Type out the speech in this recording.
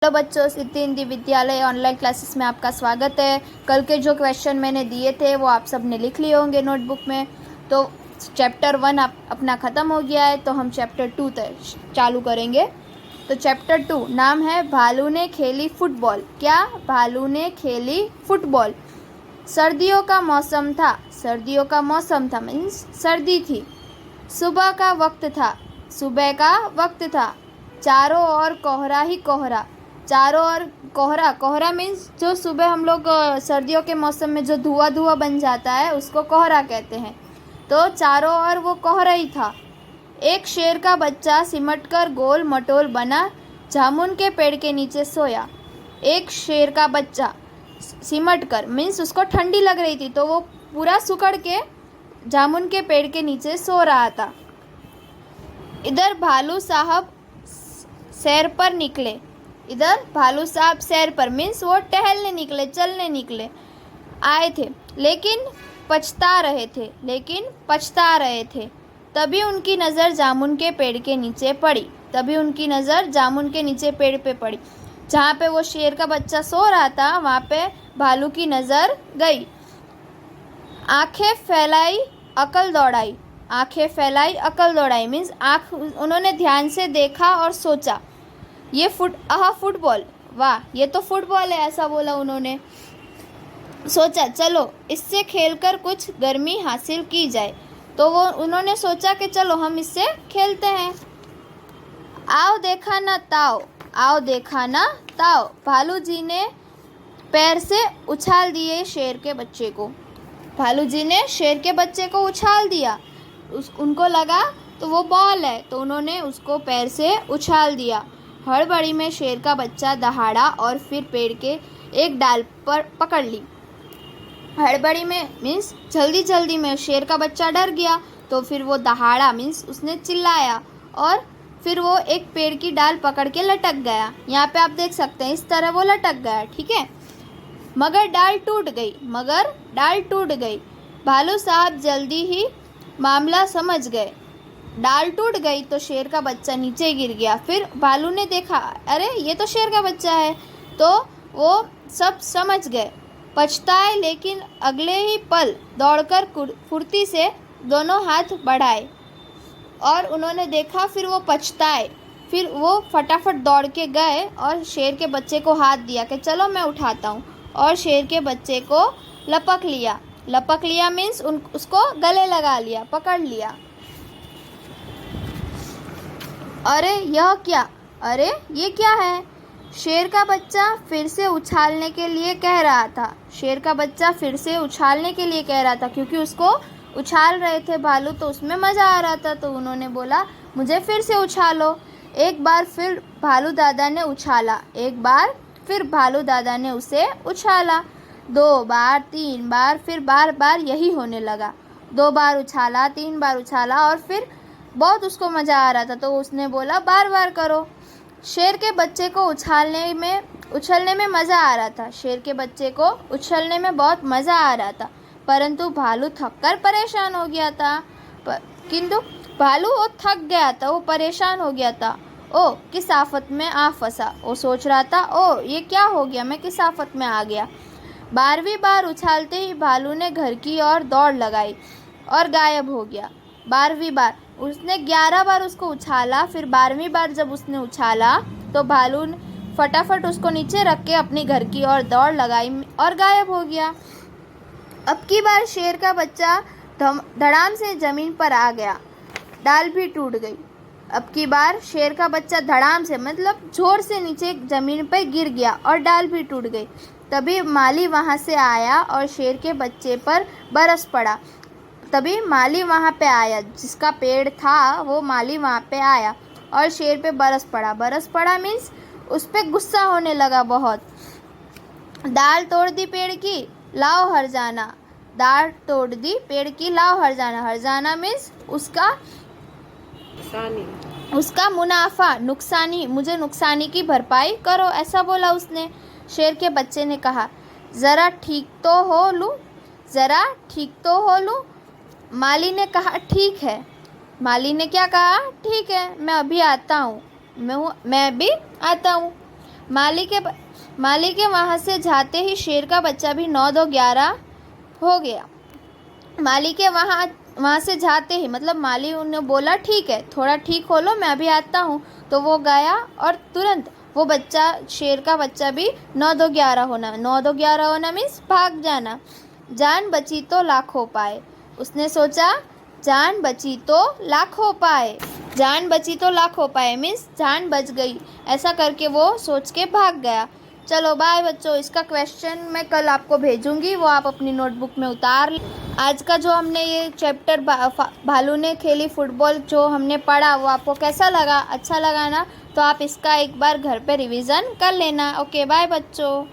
Hello बच्चों, सिद्धि हिंदी विद्यालय online classes में आपका स्वागत है। कल के जो क्वेश्चन मैंने दिए थे वो आप सब ने लिख लिए होंगे नोटबुक में। तो चैप्टर 1 अपना ख़त्म हो गया है, तो हम चैप्टर 2 चालू करेंगे। तो चैप्टर 2 नाम है भालू ने खेली फुटबॉल। क्या? भालू ने खेली फुटबॉल। सर्दियों का मौसम था। सर्दियों का मौसम था मीन्स सर्दी थी। सुबह का वक्त था। सुबह का वक्त था। चारों ओर कोहरा ही कोहरा। चारों ओर कोहरा। कोहरा मीन्स जो सुबह हम लोग सर्दियों के मौसम में जो धुआं धुआं बन जाता है उसको कोहरा कहते हैं। तो चारों ओर वो कोहरा ही था। एक शेर का बच्चा सिमटकर गोल मटोल बना जामुन के पेड़ के नीचे सोया। एक शेर का बच्चा सिमटकर मीन्स उसको ठंडी लग रही थी तो वो पूरा सुकड़ के जामुन के पेड़ के नीचे सो रहा था। इधर भालू साहब सैर पर निकले। इधर भालू साहब सैर पर मीन्स वो टहलने निकले, चलने निकले आए थे, लेकिन पछता रहे थे। तभी उनकी नज़र जामुन के पेड़ के नीचे पड़ी। तभी उनकी नज़र जामुन के नीचे पेड़ पे पड़ी। जहाँ पे वो शेर का बच्चा सो रहा था वहाँ पे भालू की नज़र गई। आंखें फैलाई अकल दौड़ाई। आंखें फैलाई अकल दौड़ाई मीन्स आँख उन्होंने ध्यान से देखा और सोचा ये फुटबॉल, वाह ये तो फुटबॉल है, ऐसा बोला उन्होंने। सोचा चलो इससे खेलकर कुछ गर्मी हासिल की जाए। तो वो उन्होंने सोचा कि चलो हम इससे खेलते हैं। आओ देखा ना ताओ, आओ देखा ना ताओ। भालू जी ने पैर से उछाल दिए शेर के बच्चे को। भालू जी ने शेर के बच्चे को उछाल दिया। उनको लगा तो वो बॉल है तो उन्होंने उसको पैर से उछाल दिया। हड़बड़ी में शेर का बच्चा दहाड़ा और फिर पेड़ के एक डाल पर पकड़ ली। हड़बड़ी में मीन्स जल्दी जल्दी में शेर का बच्चा डर गया तो फिर वो दहाड़ा मीन्स उसने चिल्लाया और फिर वो एक पेड़ की डाल पकड़ के लटक गया। यहाँ पे आप देख सकते हैं इस तरह वो लटक गया, ठीक है। मगर डाल टूट गई। मगर डाल टूट गई। भालू साहब जल्दी ही मामला समझ गए। डाल टूट गई तो शेर का बच्चा नीचे गिर गया। फिर भालू ने देखा अरे ये तो शेर का बच्चा है, तो वो सब समझ गए। पछताए लेकिन अगले ही पल दौड़कर फुर्ती से दोनों हाथ बढ़ाए और उन्होंने देखा। फिर वो पछताए, फिर वो फटाफट दौड़ के गए और शेर के बच्चे को हाथ दिया कि चलो मैं उठाता हूँ, और शेर के बच्चे को लपक लिया। लपक लिया मीन्स उसको गले लगा लिया, पकड़ लिया। अरे यह क्या? अरे ये क्या है? शेर का बच्चा फिर से उछालने के लिए कह रहा था। शेर का बच्चा फिर से उछालने के लिए कह रहा था क्योंकि उसको उछाल रहे थे भालू तो उसमें मज़ा आ रहा था, तो उन्होंने बोला मुझे फिर से उछालो। एक बार फिर भालू दादा ने उछाला। एक बार फिर भालू दादा ने उसे उछाला। 2 बार, 3 बार, फिर बार बार यही होने लगा। 2 बार उछाला, 3 बार उछाला और फिर बहुत उसको मज़ा आ रहा था तो उसने बोला बार बार करो। शेर के बच्चे को उछलने में मज़ा आ रहा था। शेर के बच्चे को उछलने में बहुत मज़ा आ रहा था, परंतु भालू थककर परेशान हो गया था। किंतु भालू वो थक गया था, वो परेशान हो गया था। ओ किस आफत में आ फंसा, वो सोच रहा था ओ ये क्या हो गया, मैं किस आफत में आ गया। 12वीं बार उछालते ही भालू ने घर की ओर दौड़ लगाई और गायब हो गया। 12वीं बार उसने 11 बार उसको उछाला। फिर 12वीं बार जब उसने उछाला तो भालू ने फटाफट उसको नीचे रख के अपनी घर की ओर दौड़ लगाई और गायब हो गया। अब की बार शेर का बच्चा धड़ाम से ज़मीन पर आ गया। डाल भी टूट गई। अब की बार शेर का बच्चा धड़ाम से मतलब जोर से नीचे ज़मीन पर गिर गया और डाल भी टूट गई। तभी माली वहाँ से आया और शेर के बच्चे पर बरस पड़ा। तभी माली वहाँ पे आया, जिसका पेड़ था वो माली वहाँ पे आया और शेर पे बरस पड़ा। बरस पड़ा मीन्स उस पर गुस्सा होने लगा बहुत। डाल तोड़ दी पेड़ की, लाओ हरजाना। डाल तोड़ दी पेड़ की, लाओ हरजाना। हरजाना मीन्स उसका मुनाफा, नुकसानी, मुझे नुकसानी की भरपाई करो, ऐसा बोला उसने। शेर के बच्चे ने कहा ज़रा ठीक तो हो लूँ, ज़रा ठीक तो हो लूँ। माली ने कहा ठीक है। माली ने क्या कहा? ठीक है, मैं अभी आता हूँ, मैं अभी आता हूँ। माली के वहाँ से जाते ही शेर का बच्चा भी 9 2 11 हो गया। माली के वहाँ से जाते ही मतलब माली उन्हें बोला ठीक है, थोड़ा ठीक हो लो, मैं अभी आता हूँ। तो वो गया और तुरंत वो बच्चा, शेर का बच्चा भी 9 2 11 होना। 9 2 11 होना मीन्स भाग जाना। जान बची तो लाखों पाए। उसने सोचा जान बची तो लाखों पाए। जान बची तो लाखों पाए मीन्स जान बच गई। ऐसा करके वो सोच के भाग गया। चलो बाय बच्चों, इसका क्वेश्चन मैं कल आपको भेजूंगी, वो आप अपनी नोटबुक में उतार लें। आज का जो हमने ये चैप्टर भालू ने खेली फुटबॉल जो हमने पढ़ा, वो आपको कैसा लगा? अच्छा लगा ना? तो आप इसका एक बार घर पे रिवीजन कर लेना। ओके बाय बच्चों।